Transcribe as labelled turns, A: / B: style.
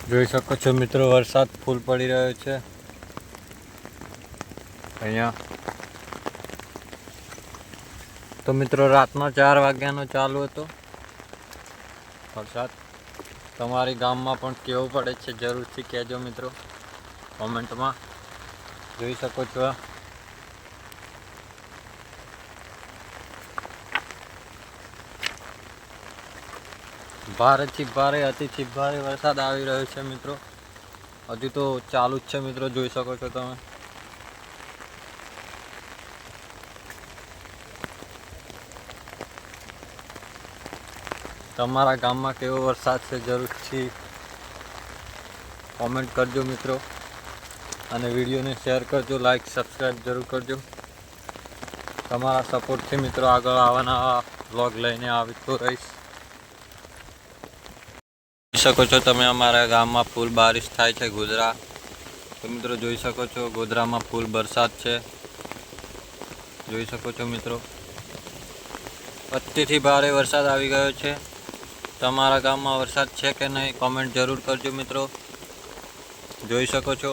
A: જોઈ શકો છો મિત્રો, વરસાદ ફૂલ પડી રહ્યો છે અહીંયા. તો મિત્રો રાતના 4 વાગ્યાનો ચાલુ હતો વરસાદ. તમારી ગામમાં પણ કેવું પડે છે જરૂરથી કહેજો મિત્રો કોમેન્ટમાં. જોઈ શકો છો ભારેથી ભારે અતિથી ભારે વરસાદ આવી રહ્યો છે મિત્રો. હજુ તો ચાલુ જ છે મિત્રો, જોઈ શકો છો તમે. તમારા ગામમાં કેવો વરસાદ છે જરૂરથી કોમેન્ટ કરજો મિત્રો, અને વિડીયોને શેર કરજો, લાઈક સબસ્ક્રાઈબ જરૂર કરજો. તમારા સપોર્ટથી મિત્રો આગળ આવવાના વ્લોગ લઈને આવતો રહીશ. જોઈ શકો છો તમે, અમારા ગામમાં ફૂલ બારિશ થાય છે ગોધરા. તો મિત્રો જોઈ શકો છો ગોધરામાં ફૂલ વરસાદ છે, જોઈ શકો છો મિત્રો. અતિથી ભારે વરસાદ આવી ગયો છે. તમારા ગામમાં વરસાદ છે કે નહીં કોમેન્ટ જરૂર કરજો મિત્રો. જોઈ શકો છો.